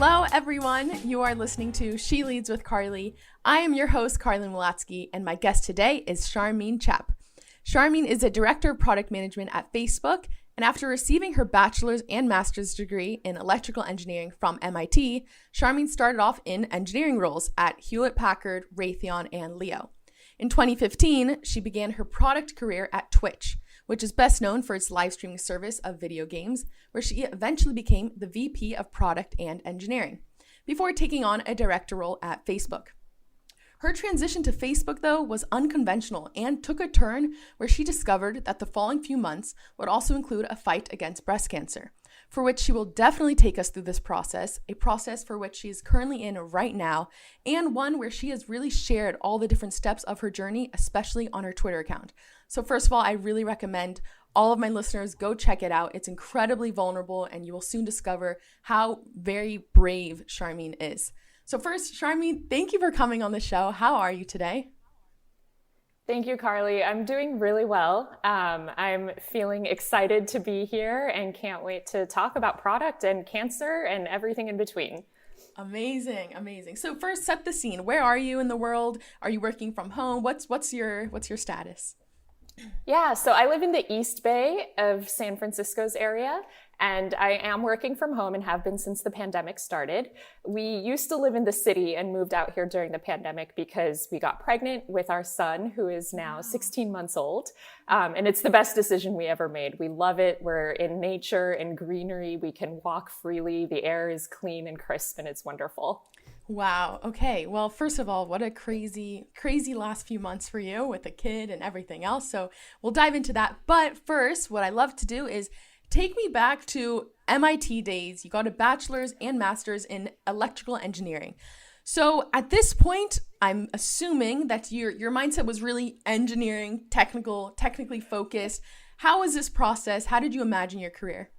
Hello, everyone. You are listening to She Leads with Carly. I am your host, Carly Mulatsky, and my guest today is Sharmeen Chapp. Sharmeen is a director of product management at Facebook, and after receiving her bachelor's and master's degree in electrical engineering from MIT, Sharmeen started off in engineering roles at Hewlett-Packard, Raytheon, and Leo. In 2015, she began her product career at Twitch, which is best known for its live streaming service of video games, where she eventually became the VP of Product and Engineering, before taking on a director role at Facebook. Her transition to Facebook, though, was unconventional and took a turn where she discovered that the following few months would also include a fight against breast cancer, for which she will definitely take us through this process, a process for which she is currently in right now, and one where she has really shared all the different steps of her journey, especially on her Twitter account. So first of all, I really recommend all of my listeners go check it out. It's incredibly vulnerable, and you will soon discover how very brave Sharmeen is. So first, Sharmeen, thank you for coming on the show. How are you today? Thank you, Carly. I'm doing really well. I'm feeling excited to be here and can't wait to talk about product and cancer and everything in between. Amazing, amazing. So first, set the scene. Where are you in the world? Are you working from home? What's your status? Yeah, so I live in the East Bay of San Francisco's area, and I am working from home and have been since the pandemic started. We used to live in the city and moved out here during the pandemic because we got pregnant with our son, who is now 16 months old. And it's the best decision we ever made. We love it. We're in nature and greenery. We can walk freely. The air is clean and crisp, and it's wonderful. Wow. Okay. Well, first of all, what a crazy last few months for you with a kid and everything else. So we'll dive into that. But first, what I love to do is take me back to MIT days. You got a bachelor's and master's in electrical engineering. So at this point, I'm assuming that your mindset was really engineering, technically focused. How was this process? How did you imagine your career?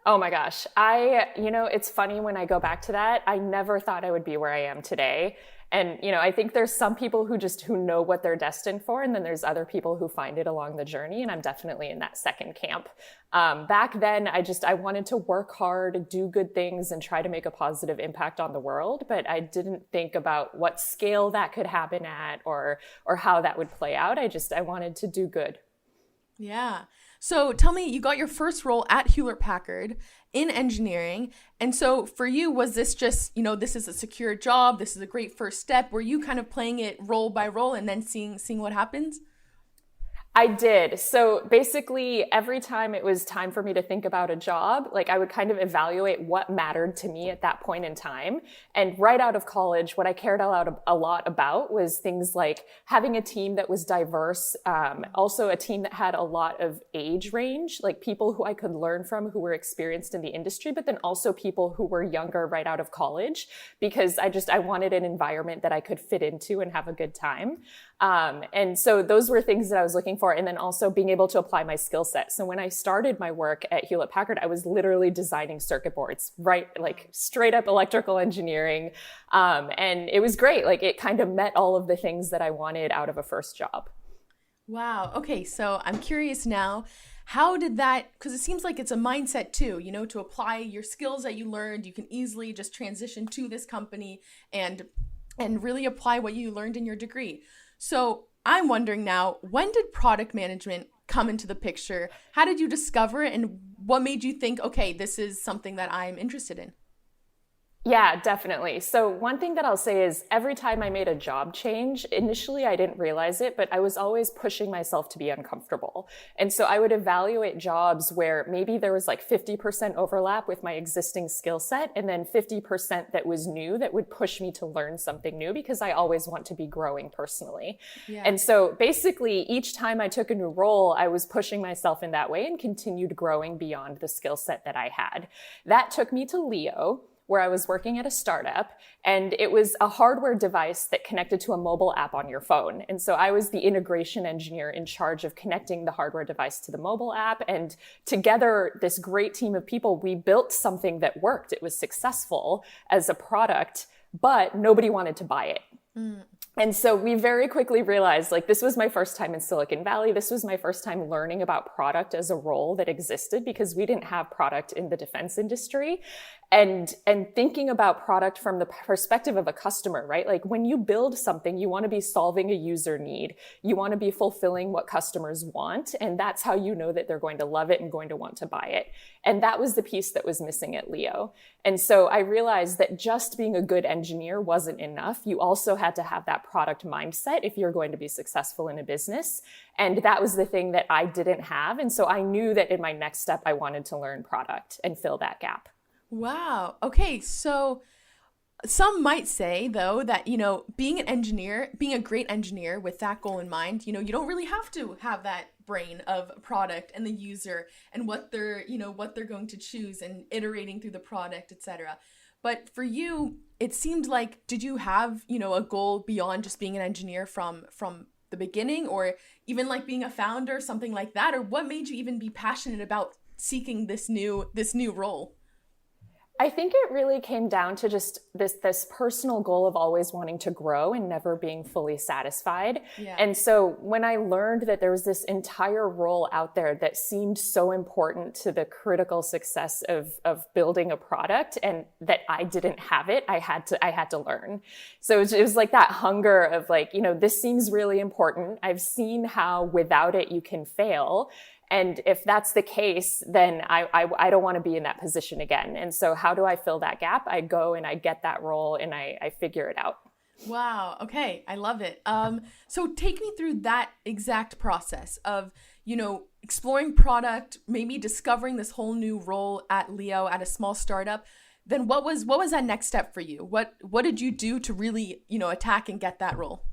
Oh my gosh. It's funny when I go back to that, I never thought I would be where I am today. And, I think there's some people who know what they're destined for. And then there's other people who find it along the journey. And I'm definitely in that second camp. Back then, I wanted to work hard, do good things, and try to make a positive impact on the world. But I didn't think about what scale that could happen at or how that would play out. I wanted to do good. Yeah. So tell me, you got your first role at Hewlett-Packard in engineering. And so for you, was this just, this is a secure job, this is a great first step? Were you kind of playing it role by role and then seeing what happens? I did. So basically, every time it was time for me to think about a job, I would kind of evaluate what mattered to me at that point in time. And right out of college, what I cared a lot about was things like having a team that was diverse, also a team that had a lot of age range, like people who I could learn from who were experienced in the industry, but then also people who were younger right out of college, because I wanted an environment that I could fit into and have a good time. And so those were things that I was looking for. And then also being able to apply my skill set. So when I started my work at Hewlett-Packard, I was literally designing circuit boards, right? Straight up electrical engineering. And it was great. It kind of met all of the things that I wanted out of a first job. Wow. Okay. So I'm curious now, how did that, because it seems like it's a mindset too, to apply your skills that you learned, you can easily just transition to this company and really apply what you learned in your degree. So I'm wondering now, when did product management come into the picture? How did you discover it, and what made you think, okay, this is something that I'm interested in? Yeah, definitely. So one thing that I'll say is every time I made a job change, initially I didn't realize it, but I was always pushing myself to be uncomfortable. And so I would evaluate jobs where maybe there was 50% overlap with my existing skill set, and then 50% that was new that would push me to learn something new, because I always want to be growing personally. Yeah. And so basically each time I took a new role, I was pushing myself in that way and continued growing beyond the skill set that I had. That took me to Leo, where I was working at a startup, and it was a hardware device that connected to a mobile app on your phone. And so I was the integration engineer in charge of connecting the hardware device to the mobile app. And together, this great team of people, we built something that worked. It was successful as a product, but nobody wanted to buy it. And so we very quickly realized, this was my first time in Silicon Valley. This was my first time learning about product as a role that existed, because we didn't have product in the defense industry. and thinking about product from the perspective of a customer, right? Like when you build something, you want to be solving a user need. You want to be fulfilling what customers want. And that's how you know that they're going to love it and going to want to buy it. And that was the piece that was missing at Leo. And so I realized that just being a good engineer wasn't enough. You also had to have that product mindset if you're going to be successful in a business. And that was the thing that I didn't have. And so I knew that in my next step, I wanted to learn product and fill that gap. Wow. Okay. So some might say, though, that, being an engineer, being a great engineer with that goal in mind, you don't really have to have that brain of product and the user and what they're going to choose and iterating through the product, etc. But for you, it seemed like, did you have, a goal beyond just being an engineer from the beginning, or even like being a founder, something like that? Or what made you even be passionate about seeking this new role? I think it really came down to just this personal goal of always wanting to grow and never being fully satisfied. Yeah. And so when I learned that there was this entire role out there that seemed so important to the critical success of building a product, and that I didn't have it, I had to learn. So it was like that hunger of like, this seems really important. I've seen how without it you can fail. And if that's the case, then I don't want to be in that position again. And so how do I fill that gap? I go and I get that role and I figure it out. Wow. Okay. I love it. So take me through that exact process of, exploring product, maybe discovering this whole new role at Leo at a small startup. Then what was that next step for you? What did you do to really, attack and get that role?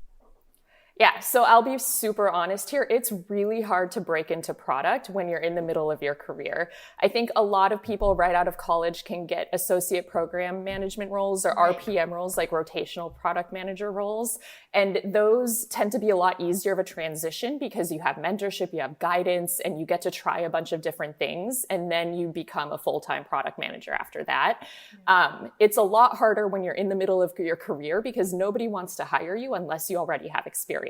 Yeah, so I'll be super honest here. It's really hard to break into product when you're in the middle of your career. I think a lot of people right out of college can get associate program management roles or RPM roles, like rotational product manager roles. And those tend to be a lot easier of a transition because you have mentorship, you have guidance, and you get to try a bunch of different things. And then you become a full-time product manager after that. It's a lot harder when you're in the middle of your career because nobody wants to hire you unless you already have experience.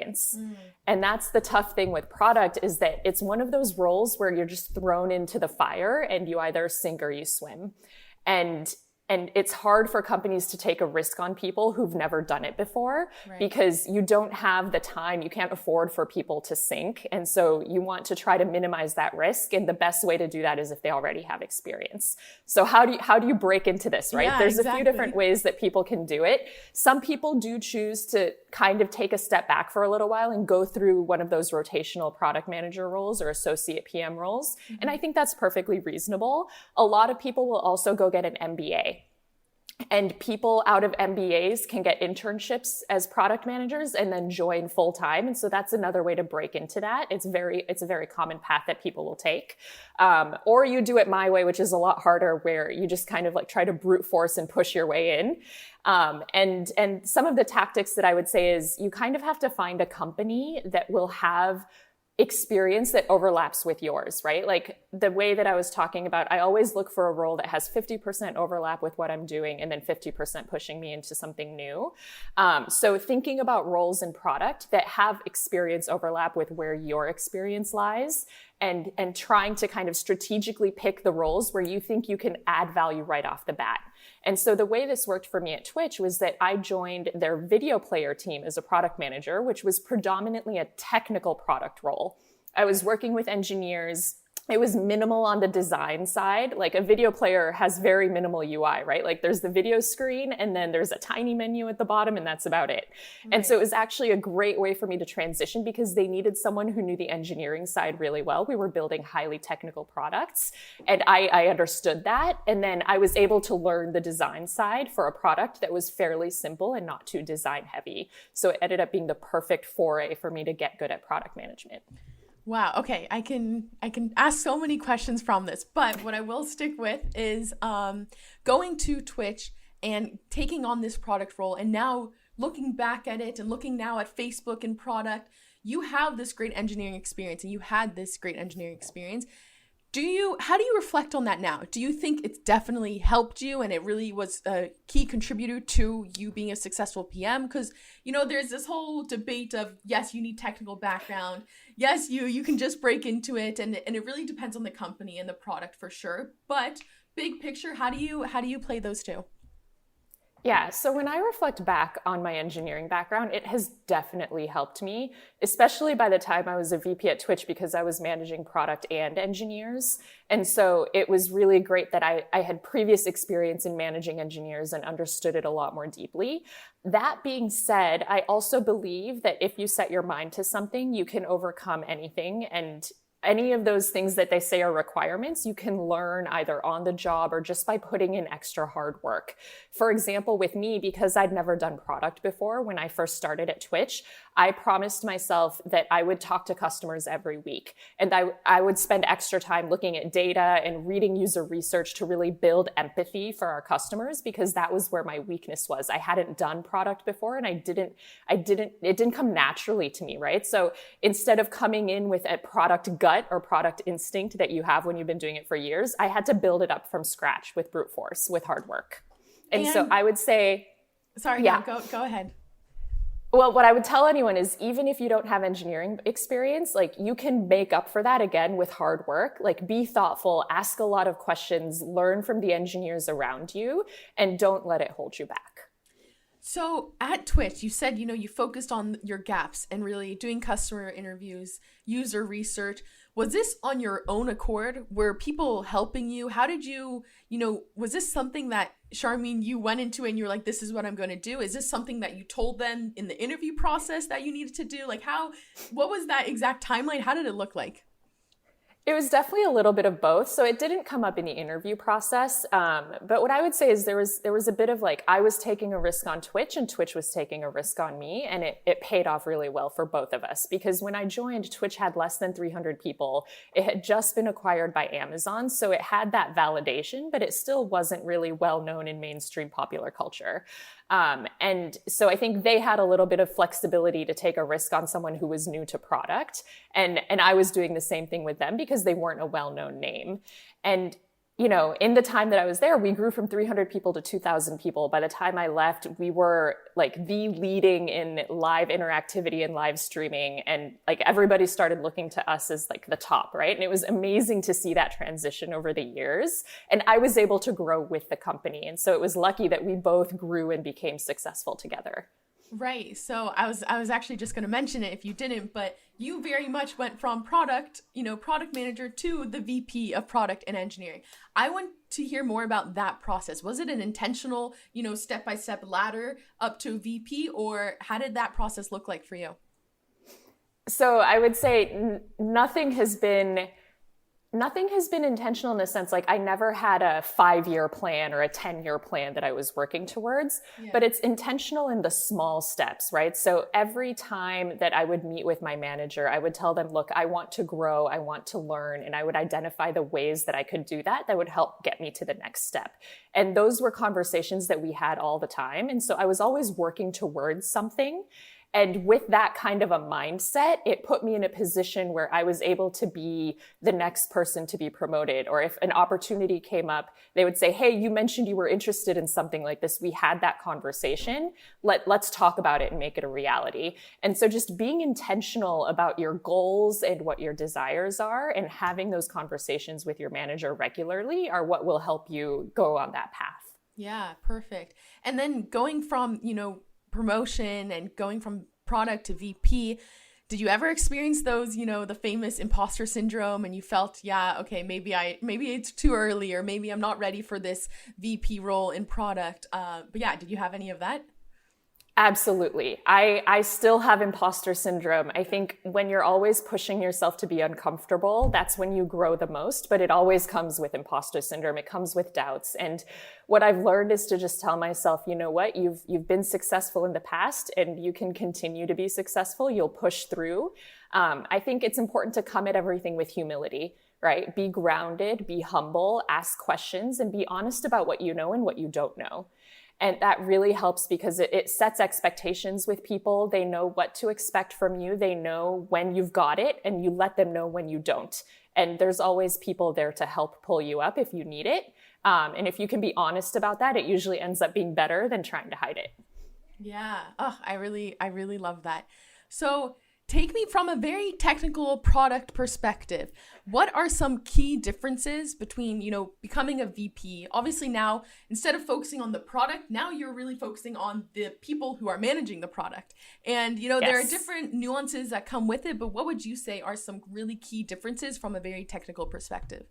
And that's the tough thing with product, is that it's one of those roles where you're just thrown into the fire and you either sink or you swim. And it's hard for companies to take a risk on people who've never done it before, because you don't have the time. You can't afford for people to sink. And so you want to try to minimize that risk. And the best way to do that is if they already have experience. So how do you break into this, right? Yeah, There's exactly. a few different ways that people can do it. Some people do choose to kind of take a step back for a little while and go through one of those rotational product manager roles or associate PM roles. Mm-hmm. And I think that's perfectly reasonable. A lot of people will also go get an MBA. And people out of MBAs can get internships as product managers and then join full time. And so that's another way to break into that. It's a very common path that people will take. Or you do it my way, which is a lot harder, where you just kind of like try to brute force and push your way in. And some of the tactics that I would say is you kind of have to find a company that will have experience that overlaps with yours, right? Like the way that I was talking about, I always look for a role that has 50% overlap with what I'm doing and then 50% pushing me into something new. So thinking about roles in product that have experience overlap with where your experience lies, and trying to kind of strategically pick the roles where you think you can add value right off the bat. And so the way this worked for me at Twitch was that I joined their video player team as a product manager, which was predominantly a technical product role. I was working with engineers. It was minimal on the design side. Like a video player has very minimal UI, right? Like there's the video screen and then there's a tiny menu at the bottom and that's about it. Right. And so it was actually a great way for me to transition because they needed someone who knew the engineering side really well. We were building highly technical products and I understood that. And then I was able to learn the design side for a product that was fairly simple and not too design heavy. So it ended up being the perfect foray for me to get good at product management. Wow. Okay. I can ask so many questions from this, but what I will stick with is going to Twitch and taking on this product role, and now looking back at it and looking now at Facebook and product. You have this great engineering experience, and you had this great engineering experience. How do you reflect on that now? Do you think it's definitely helped you and it really was a key contributor to you being a successful PM? Because, there's this whole debate of, yes, you need technical background. Yes, you can just break into it. And it really depends on the company and the product for sure. But big picture, how do you play those two? Yeah, so when I reflect back on my engineering background, it has definitely helped me, especially by the time I was a VP at Twitch, because I was managing product and engineers. And so it was really great that I had previous experience in managing engineers and understood it a lot more deeply. That being said, I also believe that if you set your mind to something, you can overcome anything. And any of those things that they say are requirements, you can learn either on the job or just by putting in extra hard work. For example, with me, because I'd never done product before, when I first started at Twitch, I promised myself that I would talk to customers every week. And I would spend extra time looking at data and reading user research to really build empathy for our customers, because that was where my weakness was. I hadn't done product before, and it didn't come naturally to me, right? So instead of coming in with a product gut or product instinct that you have when you've been doing it for years, I had to build it up from scratch with brute force, with hard work. And so I would say, sorry, yeah, go ahead. Well, what I would tell anyone is, even if you don't have engineering experience, like, you can make up for that again with hard work. Like, be thoughtful, ask a lot of questions, learn from the engineers around you, and don't let it hold you back. So at Twitch, you said, you focused on your gaps and really doing customer interviews, user research. Was this on your own accord? Were people helping you? How did you, was this something that, Sharmeen, you went into and you're like, this is what I'm going to do? Is this something that you told them in the interview process that you needed to do? Like, what was that exact timeline? How did it look like? It was definitely a little bit of both. So it didn't come up in the interview process. But what I would say is there was a bit of, like, I was taking a risk on Twitch and Twitch was taking a risk on me. And it paid off really well for both of us, because when I joined, Twitch had less than 300 people. It had just been acquired by Amazon. So it had that validation, but it still wasn't really well known in mainstream popular culture. And so I think they had a little bit of flexibility to take a risk on someone who was new to product. And I was doing the same thing with them because they weren't a well-known name. And, in the time that I was there, we grew from 300 people to 2,000 people. By the time I left, we were like the leading in live interactivity and live streaming. And like, everybody started looking to us as like the top, right? And it was amazing to see that transition over the years. And I was able to grow with the company. And so it was lucky that we both grew and became successful together. Right. So I was actually just going to mention it if you didn't, but you very much went from product manager to the VP of product and engineering. I want to hear more about that process. Was it an intentional, step-by-step ladder up to VP, or how did that process look like for you? So I would say nothing has been intentional in the sense, like, I never had a 5-year plan or a 10-year plan that I was working towards, but it's intentional in the small steps, right? So every time that I would meet with my manager, I would tell them, look, I want to grow, I want to learn, and I would identify the ways that I could do that would help get me to the next step. And those were conversations that we had all the time. And so I was always working towards something. And with that kind of a mindset, it put me in a position where I was able to be the next person to be promoted. Or if an opportunity came up, they would say, hey, you mentioned you were interested in something like this. We had that conversation. Let's talk about it and make it a reality. And so just being intentional about your goals and what your desires are, and having those conversations with your manager regularly, are what will help you go on that path. Yeah, perfect. And then going from, promotion and going from product to VP, did you ever experience those, the famous imposter syndrome, and you felt, okay, maybe it's too early, or maybe I'm not ready for this VP role in product? But yeah, did you have any of that? Absolutely. I still have imposter syndrome. I think when you're always pushing yourself to be uncomfortable, that's when you grow the most, but it always comes with imposter syndrome. It comes with doubts. And what I've learned is to just tell myself, you know what, you've been successful in the past and you can continue to be successful. You'll push through. I think it's important to come at everything with humility, right? Be grounded, be humble, ask questions, and be honest about what you know and what you don't know. And that really helps because it sets expectations with people. They know what to expect from you. They know when you've got it, and you let them know when you don't. And there's always people there to help pull you up if you need it. And if you can be honest about that, it usually ends up being better than trying to hide it. Yeah. Oh, I really love that. So take me from a very technical product perspective. What are some key differences between, becoming a VP? Obviously now, instead of focusing on the product, now you're really focusing on the people who are managing the product. And, there are different nuances that come with it, but what would you say are some really key differences from a very technical perspective?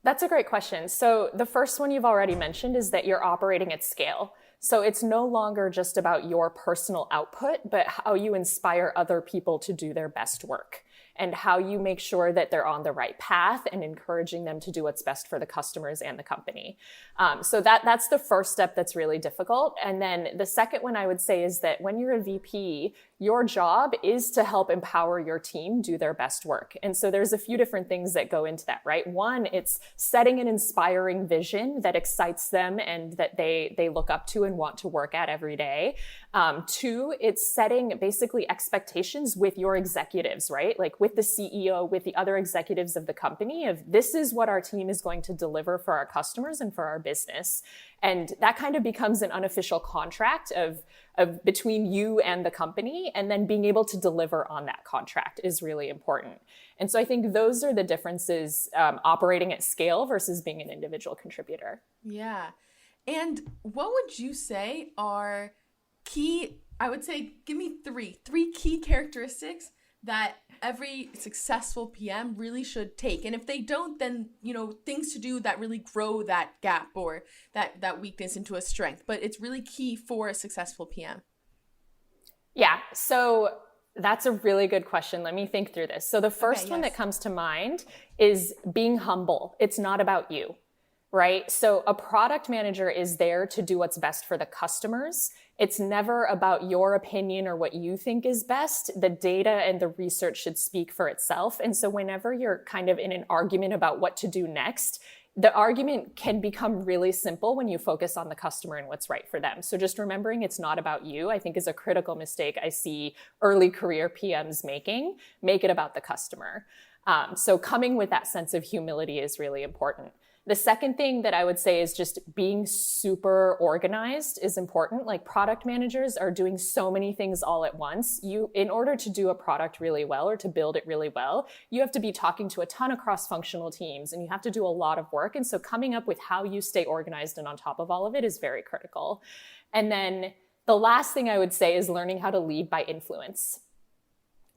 That's a great question. So the first one you've already mentioned is that you're operating at scale. So it's no longer just about your personal output, but how you inspire other people to do their best work and how you make sure that they're on the right path and encouraging them to do what's best for the customers and the company. So that's the first step that's really difficult. And then the second one I would say is that when you're a VP, your job is to help empower your team do their best work. And so there's a few different things that go into that, right? One, it's setting an inspiring vision that excites them and that they look up to and want to work at every day. Two, it's setting basically expectations with your executives, right? Like with the CEO, with the other executives of the company of this is what our team is going to deliver for our customers and for our business. And that kind of becomes an unofficial contract of between you and the company, and then being able to deliver on that contract is really important. And so I think those are the differences, operating at scale versus being an individual contributor. Yeah. And what would you say are key, I would say, give me three key characteristics that every successful PM really should take. And if they don't, then, things to do that really grow that gap or that weakness into a strength. But it's really key for a successful PM. Yeah. So that's a really good question. Let me think through this. So the first one that comes to mind is being humble. It's not about you. Right? So a product manager is there to do what's best for the customers. It's never about your opinion or what you think is best. The data and the research should speak for itself. And so whenever you're kind of in an argument about what to do next, the argument can become really simple when you focus on the customer and what's right for them. So just remembering it's not about you, I think is a critical mistake I see early career PMs making. Make it about the customer. So coming with that sense of humility is really important. The second thing that I would say is just being super organized is important. Like product managers are doing so many things all at once. In order to do a product really well or to build it really well, you have to be talking to a ton of cross-functional teams and you have to do a lot of work. And so coming up with how you stay organized and on top of all of it is very critical. And then the last thing I would say is learning how to lead by influence.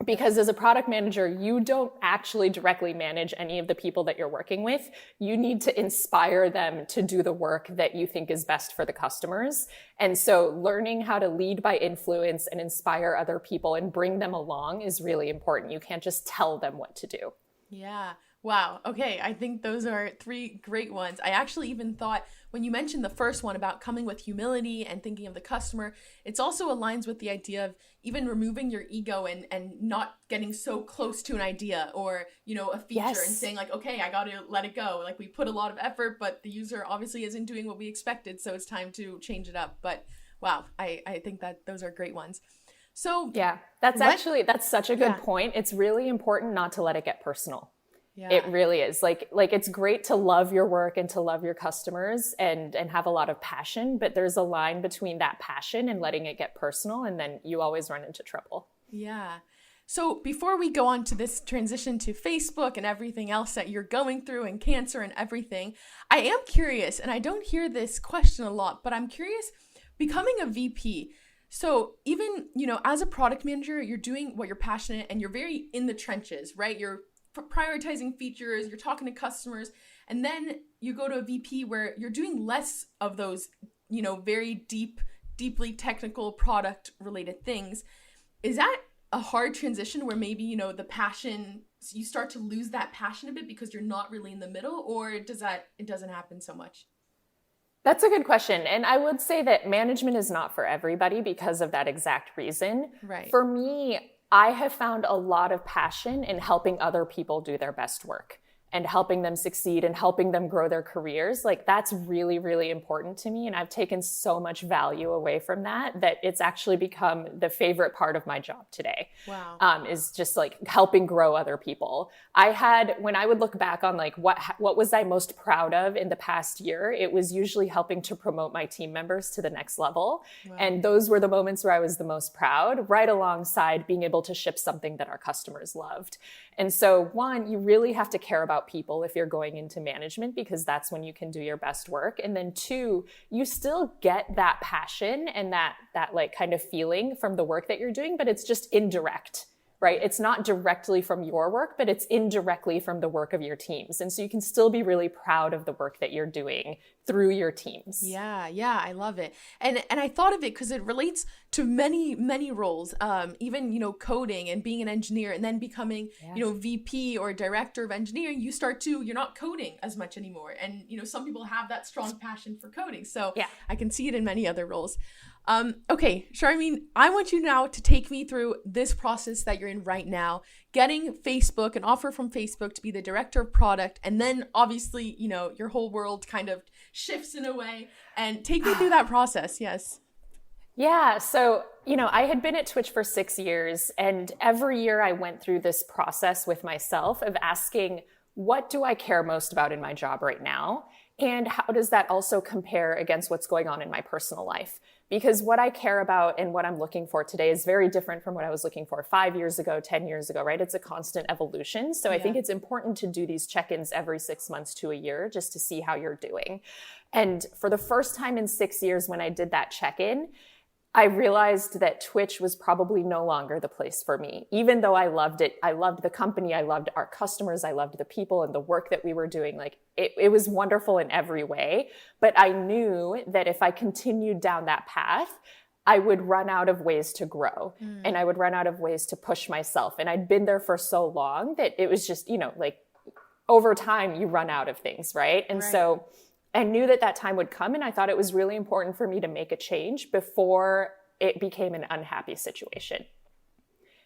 Because as a product manager, you don't actually directly manage any of the people that you're working with. You need to inspire them to do the work that you think is best for the customers. And so learning how to lead by influence and inspire other people and bring them along is really important. You can't just tell them what to do. Yeah. Wow. Okay. I think those are three great ones. I actually even thought when you mentioned the first one about coming with humility and thinking of the customer, it's also aligns with the idea of even removing your ego and not getting so close to an idea or, a feature and saying like, okay, I got to let it go. Like we put a lot of effort, but the user obviously isn't doing what we expected. So it's time to change it up. But wow, I think that those are great ones. So yeah, that's such a good point. It's really important not to let it get personal. Yeah. It really is. Like it's great to love your work and to love your customers and have a lot of passion, but there's a line between that passion and letting it get personal, and then you always run into trouble. Yeah. So before we go on to this transition to Facebook and everything else that you're going through and cancer and everything, I am curious, and I don't hear this question a lot, but I'm curious, becoming a VP. So even, as a product manager, you're doing what you're passionate and you're very in the trenches, right? You're prioritizing features, you're talking to customers, and then you go to a VP where you're doing less of those, very deeply technical product related things. Is that a hard transition where maybe, the passion, you start to lose that passion a bit because you're not really in the middle, or it doesn't happen so much? That's a good question. And I would say that management is not for everybody because of that exact reason. Right. For me, I have found a lot of passion in helping other people do their best work. and helping them succeed and helping them grow their careers, like that's really, really important to me. And I've taken so much value away from that it's actually become the favorite part of my job today. Wow. Is just like helping grow other people. When I would look back on like what was I most proud of in the past year, it was usually helping to promote my team members to the next level. Wow. And those were the moments where I was the most proud, right alongside being able to ship something that our customers loved. And so one, you really have to care about people if you're going into management, because that's when you can do your best work. And then two, you still get that passion and that like kind of feeling from the work that you're doing, but it's just indirect, right? It's not directly from your work, but it's indirectly from the work of your teams. And so you can still be really proud of the work that you're doing through your teams. Yeah, I love it. And I thought of it because it relates to many roles, even, coding and being an engineer and then becoming, VP or director of engineering. You're not coding as much anymore. And, some people have that strong passion for coding. So yeah, I can see it in many other roles. Okay, Sharmeen, I want you now to take me through this process that you're in right now, getting an offer from Facebook to be the director of product. And then obviously, your whole world kind of shifts in a way, and take me through that process. Yes. Yeah. So, I had been at Twitch for 6 years, and every year I went through this process with myself of asking, what do I care most about in my job right now? And how does that also compare against what's going on in my personal life? Because what I care about and what I'm looking for today is very different from what I was looking for 5 years ago, 10 years ago, right? It's a constant evolution. So I think it's important to do these check-ins every 6 months to a year just to see how you're doing. And for the first time in 6 years, when I did that check-in, I realized that Twitch was probably no longer the place for me. Even though I loved it, I loved the company, I loved our customers, I loved the people and the work that we were doing. Like it was wonderful in every way. But I knew that if I continued down that path, I would run out of ways to grow and I would run out of ways to push myself. And I'd been there for so long that it was just, like over time you run out of things, right? And so I knew that time would come, and I thought it was really important for me to make a change before it became an unhappy situation,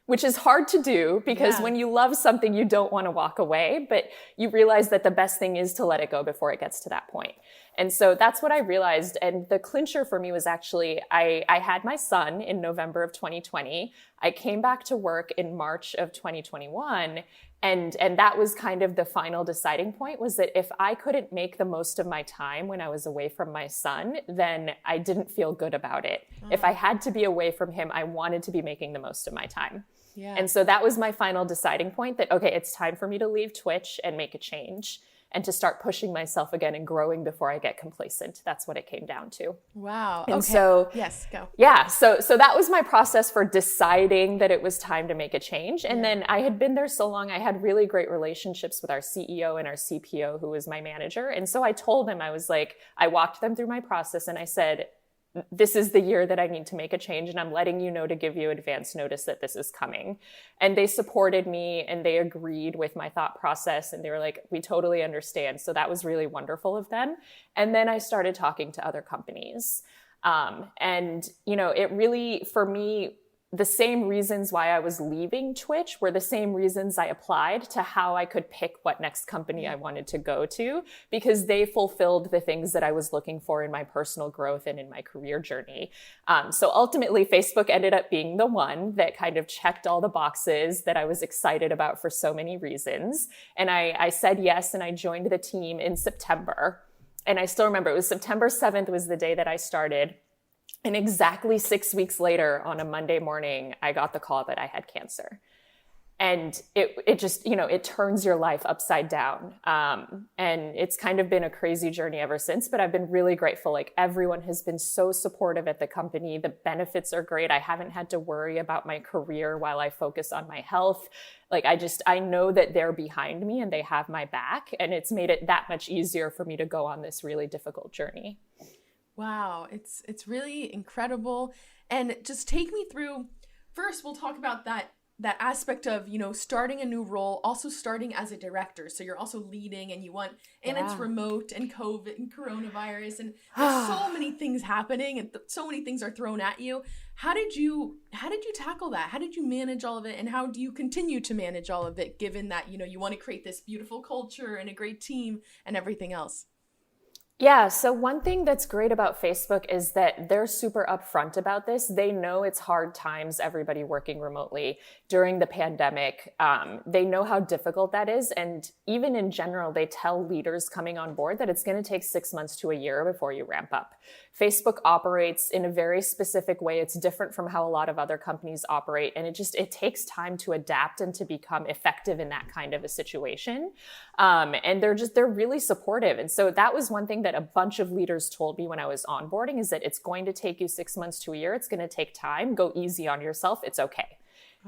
which is hard to do because when you love something, you don't want to walk away, but you realize that the best thing is to let it go before it gets to that point. And so that's what I realized. And the clincher for me was actually, I had my son in November of 2020. I came back to work in March of 2021. And that was kind of the final deciding point, was that if I couldn't make the most of my time when I was away from my son, then I didn't feel good about it. If I had to be away from him, I wanted to be making the most of my time. Yeah. And so that was my final deciding point that, okay, it's time for me to leave Twitch and make a change and to start pushing myself again and growing before I get complacent. That's what it came down to. Wow. And so, yes, go. Yeah. So that was my process for deciding that it was time to make a change. And then I had been there so long, I had really great relationships with our CEO and our CPO, who was my manager. And so I told them, I walked them through my process and I said, this is the year that I need to make a change, and I'm letting you know to give you advance notice that this is coming. And they supported me and they agreed with my thought process, and they were like, we totally understand. So that was really wonderful of them. And then I started talking to other companies. And it really, for me, the same reasons why I was leaving Twitch were the same reasons I applied to how I could pick what next company I wanted to go to, because they fulfilled the things that I was looking for in my personal growth and in my career journey. So ultimately, Facebook ended up being the one that kind of checked all the boxes that I was excited about for so many reasons. And I said yes, and I joined the team in September. And I still remember it was September 7th was the day that I started. And exactly 6 weeks later, on a Monday morning, I got the call that I had cancer. And it just, it turns your life upside down. And it's kind of been a crazy journey ever since, but I've been really grateful. Like, everyone has been so supportive at the company. The benefits are great. I haven't had to worry about my career while I focus on my health. Like, I know that they're behind me and they have my back. And it's made it that much easier for me to go on this really difficult journey. Wow, it's really incredible. And just take me through, first we'll talk about that aspect of, starting a new role, also starting as a director. So you're also leading and it's remote and COVID and coronavirus and there's so many things happening and so many things are thrown at you. How did you tackle that? How did you manage all of it, and how do you continue to manage all of it, given that, you want to create this beautiful culture and a great team and everything else? Yeah, so one thing that's great about Facebook is that they're super upfront about this. They know it's hard times, everybody working remotely during the pandemic. They know how difficult that is. And even in general, they tell leaders coming on board that it's going to take 6 months to a year before you ramp up. Facebook operates in a very specific way. It's different from how a lot of other companies operate. And it takes time to adapt and to become effective in that kind of a situation. And they're really supportive. And so that was one thing that a bunch of leaders told me when I was onboarding, is that it's going to take you 6 months to a year. It's going to take time. Go easy on yourself. It's okay.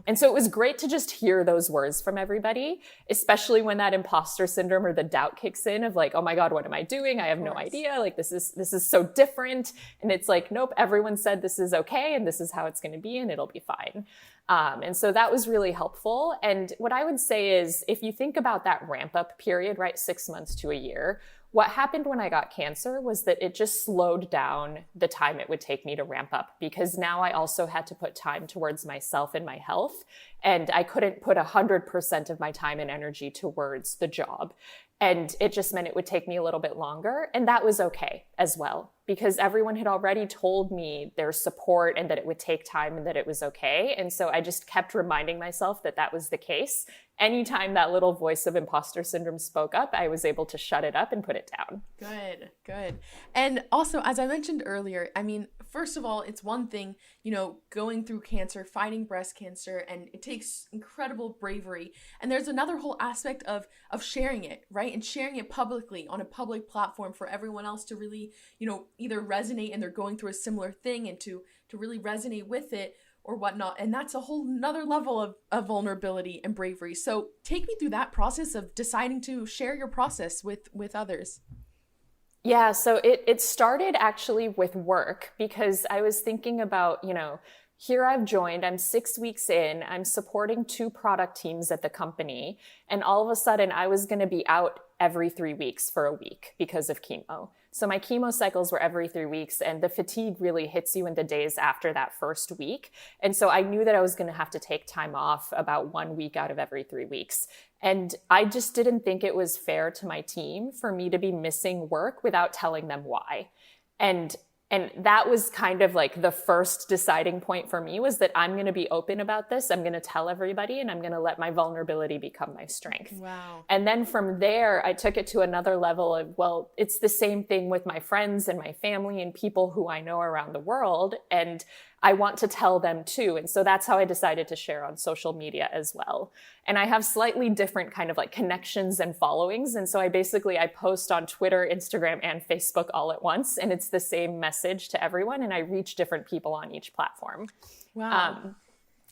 And so it was great to just hear those words from everybody, especially when that imposter syndrome or the doubt kicks in of like, oh my God, what am I doing? I have no idea. Like, this is so different. And it's like, nope, everyone said this is okay. And this is how it's going to be, and it'll be fine. And so that was really helpful. And what I would say is, if you think about that ramp up period, right, 6 months to a year, what happened when I got cancer was that it just slowed down the time it would take me to ramp up, because now I also had to put time towards myself and my health. And I couldn't put 100% of my time and energy towards the job. And it just meant it would take me a little bit longer. And that was okay as well, because everyone had already told me their support and that it would take time and that it was okay. And so I just kept reminding myself that that was the case. Anytime that little voice of imposter syndrome spoke up, I was able to shut it up and put it down. Good. And also, as I mentioned earlier, I mean, first of all, it's one thing, going through cancer, fighting breast cancer, and it takes incredible bravery. And there's another whole aspect of sharing it, right? And sharing it publicly on a public platform for everyone else to really, either resonate, and they're going through a similar thing, and to really resonate with it or whatnot. And that's a whole nother level of vulnerability and bravery. So take me through that process of deciding to share your process with others. Yeah, so it started actually with work, because I was thinking about, here I've joined, I'm 6 weeks in, I'm supporting 2 product teams at the company, and all of a sudden I was going to be out every 3 weeks for a week because of chemo. So my chemo cycles were every 3 weeks, and the fatigue really hits you in the days after that first week. And so I knew that I was going to have to take time off about 1 week out of every 3 weeks. And I just didn't think it was fair to my team for me to be missing work without telling them why. And that was kind of like the first deciding point for me, was that I'm going to be open about this. I'm going to tell everybody, and I'm going to let my vulnerability become my strength. Wow. And then from there, I took it to another level of, well, it's the same thing with my friends and my family and people who I know around the world. And I want to tell them too. And so that's how I decided to share on social media as well. And I have slightly different kind of like connections and followings. And so I post on Twitter, Instagram, and Facebook all at once. And it's the same message to everyone. And I reach different people on each platform. Wow.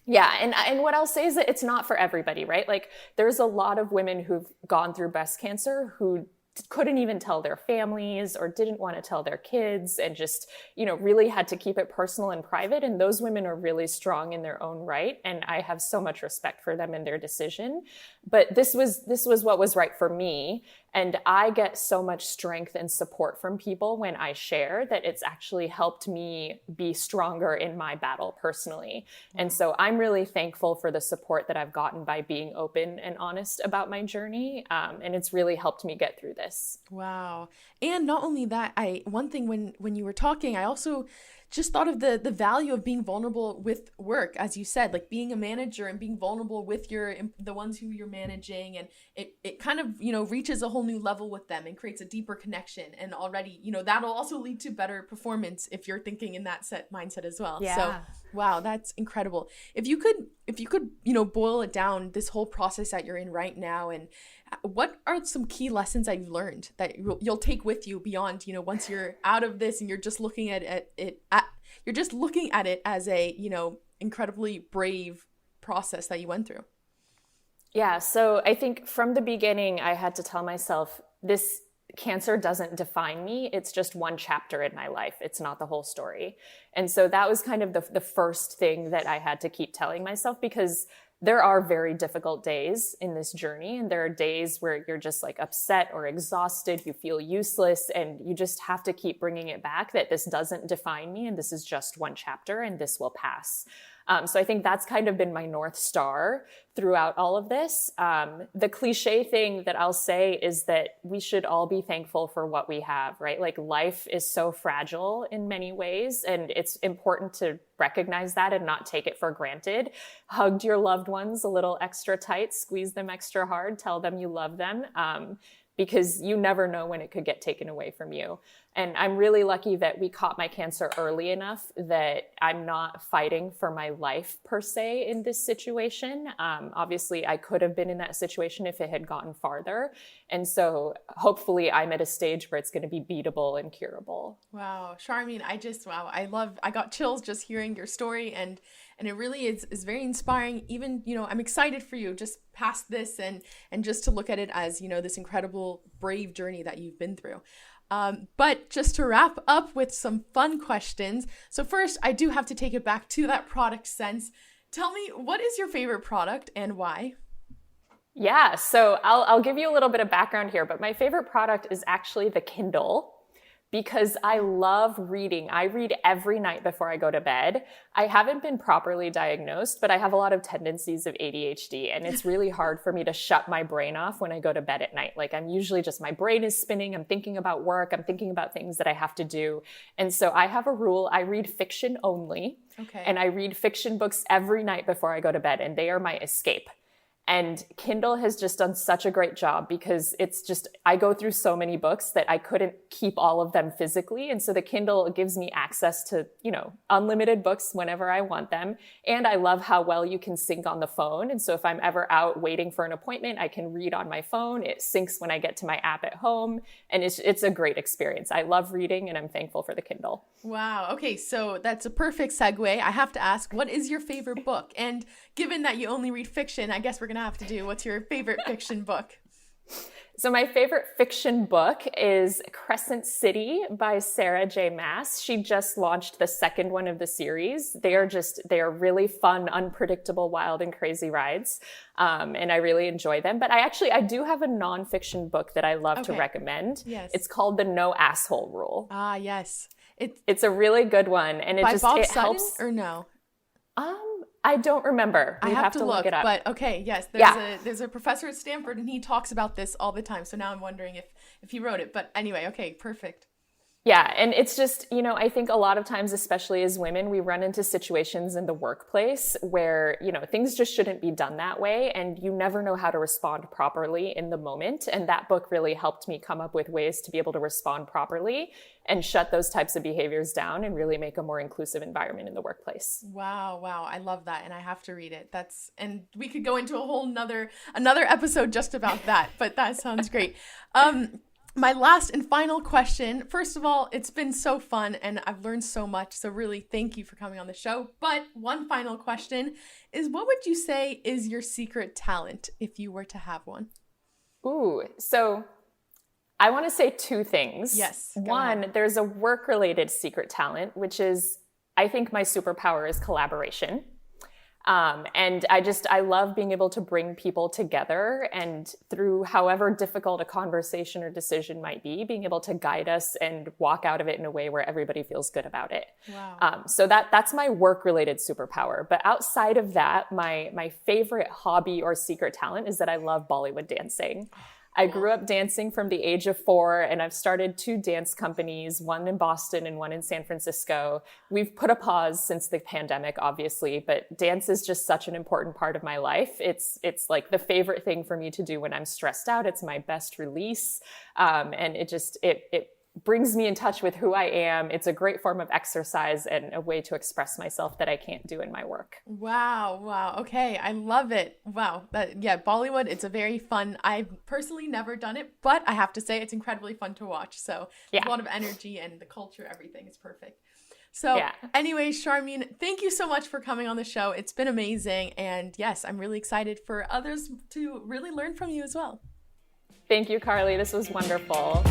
Yeah. And what I'll say is that it's not for everybody, right? Like, there's a lot of women who've gone through breast cancer who couldn't even tell their families or didn't want to tell their kids, and just, really had to keep it personal and private. And those women are really strong in their own right. And I have so much respect for them and their decision. But this was what was right for me. And I get so much strength and support from people when I share, that it's actually helped me be stronger in my battle personally. And so I'm really thankful for the support that I've gotten by being open and honest about my journey. And it's really helped me get through this. Wow. And not only that, one thing when you were talking, I also just thought of the value of being vulnerable with work, as you said, like being a manager and being vulnerable with the ones who you're managing, and it kind of reaches a whole new level with them and creates a deeper connection, and already that'll also lead to better performance if you're thinking in that mindset as well. Yeah. So wow, that's incredible. If you could boil it down, this whole process that you're in right now, and what are some key lessons that you've learned that you'll take with you beyond, once you're out of this and you're just looking at it as a, incredibly brave process that you went through? Yeah. So I think from the beginning, I had to tell myself, this cancer doesn't define me. It's just one chapter in my life. It's not the whole story. And so that was kind of the first thing that I had to keep telling myself, because there are very difficult days in this journey. And there are days where you're just like upset or exhausted, you feel useless, and you just have to keep bringing it back that this doesn't define me and this is just one chapter and this will pass. So I think that's kind of been my North Star throughout all of this. The cliche thing that I'll say is that we should all be thankful for what we have, right? Like life is so fragile in many ways, and it's important to recognize that and not take it for granted. Hug your loved ones a little extra tight, squeeze them extra hard, tell them you love them. Because you never know when it could get taken away from you. And I'm really lucky that we caught my cancer early enough that I'm not fighting for my life per se in this situation. Obviously, I could have been in that situation if it had gotten farther. And so hopefully I'm at a stage where it's going to be beatable and curable. Wow. Sharmeen, I got chills just hearing your story, and it really is very inspiring. Even, I'm excited for you just past this and just to look at it as, this incredible, brave journey that you've been through. But just to wrap up with some fun questions. So first, I do have to take it back to that product sense. Tell me, what is your favorite product and why? Yeah, so I'll give you a little bit of background here, but my favorite product is actually the Kindle, because I love reading. I read every night before I go to bed. I haven't been properly diagnosed, but I have a lot of tendencies of ADHD, and it's really hard for me to shut my brain off when I go to bed at night. Like I'm usually just, my brain is spinning. I'm thinking about work. I'm thinking about things that I have to do. And so I have a rule. I read fiction only. Okay. And I read fiction books every night before I go to bed, and they are my escape. And Kindle has just done such a great job because it's just, I go through so many books that I couldn't keep all of them physically. And so the Kindle gives me access to, unlimited books whenever I want them. And I love how well you can sync on the phone. And so if I'm ever out waiting for an appointment, I can read on my phone. It syncs when I get to my app at home. And it's a great experience. I love reading, and I'm thankful for the Kindle. Wow. Okay. So that's a perfect segue. I have to ask, what is your favorite book? And given that you only read fiction, I guess we're going to have to do, what's your favorite fiction book? So my favorite fiction book is Crescent City by Sarah J. Maas. She just launched the second one of the series. They are really fun, unpredictable, wild, and crazy rides. And I really enjoy them. But I do have a nonfiction book that I love to recommend. Yes. It's called The No Asshole Rule. Ah, yes. It's a really good one. And by Bob Sutton, helps. Or no? I don't remember. I have to look it up. But okay, yes, there's a professor at Stanford, and he talks about this all the time. So now I'm wondering if he wrote it. But anyway, okay, perfect. Yeah, and it's just, I think a lot of times, especially as women, we run into situations in the workplace where, things just shouldn't be done that way, and you never know how to respond properly in the moment. And that book really helped me come up with ways to be able to respond properly and shut those types of behaviors down and really make a more inclusive environment in the workplace. Wow. I love that. And I have to read it. And we could go into a whole another episode just about that, but that sounds great. My last and final question. First of all, it's been so fun and I've learned so much. So really thank you for coming on the show. But one final question is, what would you say is your secret talent if you were to have one? Ooh, so I want to say two things. Yes. One, there's a work-related secret talent, which is, I think my superpower is collaboration. And I love being able to bring people together, and through however difficult a conversation or decision might be, being able to guide us and walk out of it in a way where everybody feels good about it. Wow. So that's my work-related superpower. But outside of that, my favorite hobby or secret talent is that I love Bollywood dancing. I grew up dancing from the age of 4, and I've started 2 dance companies, one in Boston and one in San Francisco. We've put a pause since the pandemic, obviously, but dance is just such an important part of my life. It's like the favorite thing for me to do when I'm stressed out. It's my best release. And it brings me in touch with who I am. It's a great form of exercise and a way to express myself that I can't do in my work. Wow. Okay. I love it. Wow. Bollywood, it's a very fun, I've personally never done it, but I have to say it's incredibly fun to watch. So there's a lot of energy, and the culture, everything is perfect. So anyway, Sharmeen, thank you so much for coming on the show. It's been amazing. And yes, I'm really excited for others to really learn from you as well. Thank you, Carly. This was wonderful.